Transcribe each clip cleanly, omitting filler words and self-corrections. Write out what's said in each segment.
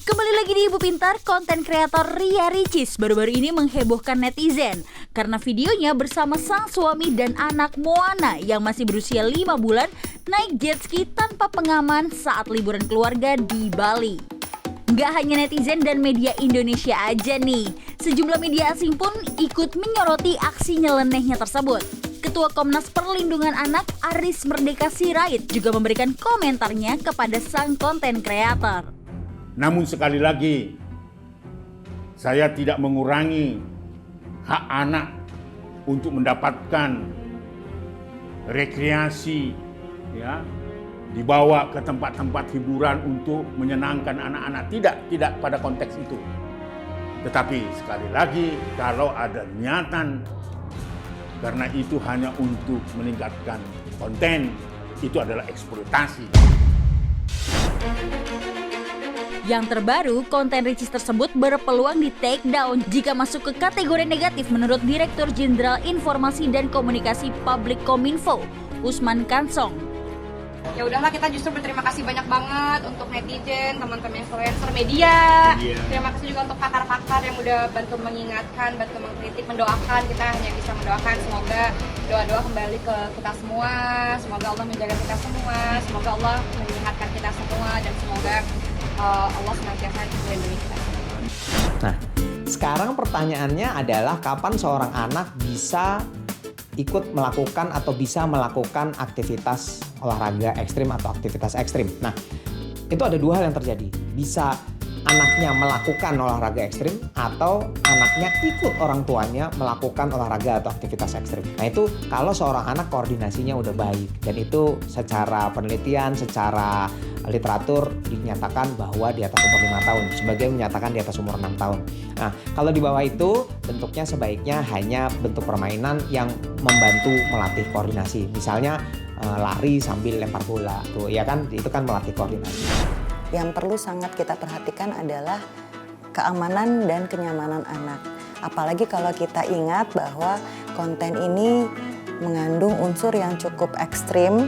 Kembali lagi di Ibu Pintar, konten kreator Ria Ricis baru-baru ini menghebohkan netizen karena videonya bersama sang suami dan anak Moana yang masih berusia 5 bulan naik jet ski tanpa pengaman saat liburan keluarga di Bali. Nggak hanya netizen dan media Indonesia aja nih, sejumlah media asing pun ikut menyoroti aksi nyelenehnya tersebut. Ketua Komnas Perlindungan Anak Aris Merdeka Sirait juga memberikan komentarnya kepada sang konten kreator. Namun sekali lagi, saya tidak mengurangi hak anak untuk mendapatkan rekreasi, ya, dibawa ke tempat-tempat hiburan untuk menyenangkan anak-anak. Tidak pada konteks itu. Tetapi sekali lagi, kalau ada niatan karena itu hanya untuk meningkatkan konten, itu adalah eksploitasi. Yang terbaru, konten Ricis tersebut berpeluang di take down jika masuk ke kategori negatif menurut Direktur Jenderal Informasi dan Komunikasi Publik Kominfo, Usman Kansong. Ya udahlah, kita justru berterima kasih banyak banget untuk netizen, teman-teman influencer media. Terima kasih juga untuk pakar-pakar yang udah bantu mengingatkan, bantu mengkritik, mendoakan. Kita hanya bisa mendoakan semoga doa-doa kembali ke kita semua. Semoga Allah menjaga kita semua. Semoga Allah menyehatkan kita semua dan semoga Allah senantiasa melindungi kita. Nah, sekarang pertanyaannya adalah kapan seorang anak bisa ikut melakukan atau bisa melakukan aktivitas olahraga ekstrim atau aktivitas ekstrim. Nah, itu ada dua hal yang terjadi. Bisa anaknya melakukan olahraga ekstrim atau anaknya ikut orang tuanya melakukan olahraga atau aktivitas ekstrim. Nah, itu kalau seorang anak koordinasinya udah baik, dan itu secara penelitian, secara literatur dinyatakan bahwa di atas umur 5 tahun, sebagian menyatakan di atas umur 6 tahun. Nah, kalau di bawah itu bentuknya sebaiknya hanya bentuk permainan yang membantu melatih koordinasi. Misalnya lari sambil lempar bola, tuh ya kan, itu kan melatih koordinasi. Yang perlu sangat kita perhatikan adalah keamanan dan kenyamanan anak. Apalagi kalau kita ingat bahwa konten ini mengandung unsur yang cukup ekstrim.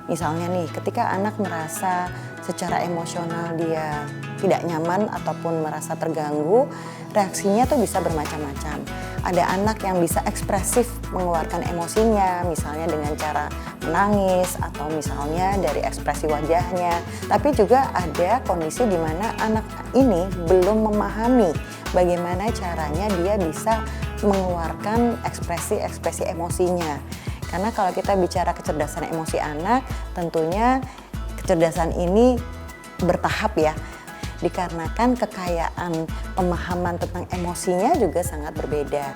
Misalnya nih, ketika anak merasa secara emosional dia tidak nyaman ataupun merasa terganggu, reaksinya tuh bisa bermacam-macam. Ada anak yang bisa ekspresif mengeluarkan emosinya, misalnya dengan cara menangis atau misalnya dari ekspresi wajahnya. Tapi juga ada kondisi di mana anak ini belum memahami bagaimana caranya dia bisa mengeluarkan ekspresi-ekspresi emosinya. Karena kalau kita bicara kecerdasan emosi anak, tentunya kecerdasan ini bertahap ya. Dikarenakan kekayaan pemahaman tentang emosinya juga sangat berbeda.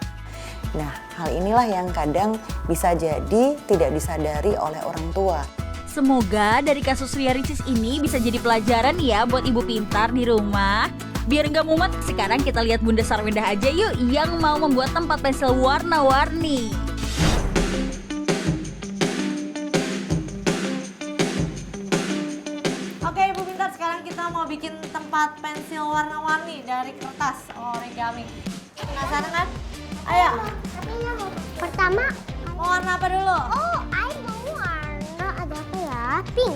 Nah, hal inilah yang kadang bisa jadi tidak disadari oleh orang tua. Semoga dari kasus Ria Ricis ini bisa jadi pelajaran ya buat ibu pintar di rumah. Biar nggak mumet, sekarang kita lihat Bunda Sarwendah aja yuk yang mau membuat tempat pensil warna-warni. Oke Ibu Pintar, sekarang kita mau bikin tempat pensil warna-warni dari kertas origami. Penasaran kan? Ayo. Tapi yang pertama Mau warna apa dulu? oh, I mau warna ada apa ya? Pink,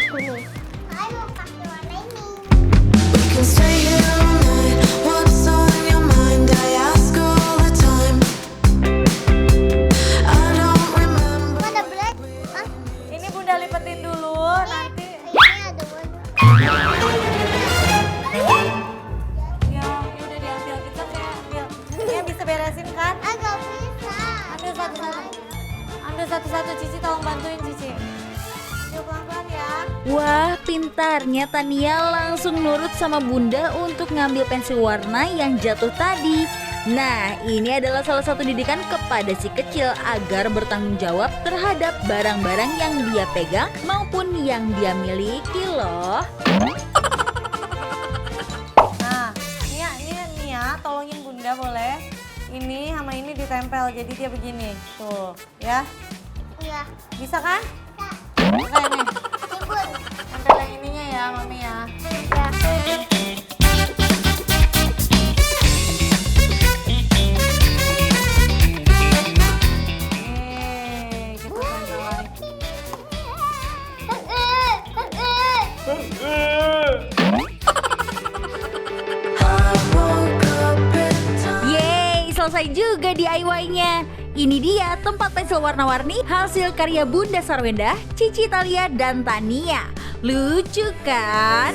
kuning. I mau pakai warna ini. Ada black, Hah? Ini Bunda lipetin dulu, nanti Ini ada warna. ya udah diambil kita kayak ambil. Ini bisa beresin kan? Agak bisa. Ambil satu-satu. Ambil satu-satu, Cici tolong bantuin Cici. Yuk pelan-pelan ya. Wah, pintarnya Tania langsung nurut sama Bunda untuk ngambil pensil warna yang jatuh tadi. Nah, ini adalah salah satu didikan kepada si kecil agar bertanggung jawab terhadap barang-barang yang dia pegang maupun yang dia miliki loh. Nah, ini ya, tolongin Bunda boleh. Ini sama ini ditempel, jadi dia begini. Tuh, ya. Iya. Bisa kan? Bisa. Oke nih, Ribut. tempel yang ininya ya, Mami ya. Ya. Kita tempel lagi. selesai juga DIY-nya. Ini dia tempat pensil warna-warni hasil karya Bunda Sarwenda, Cici Talia, dan Tania. Lucu kan?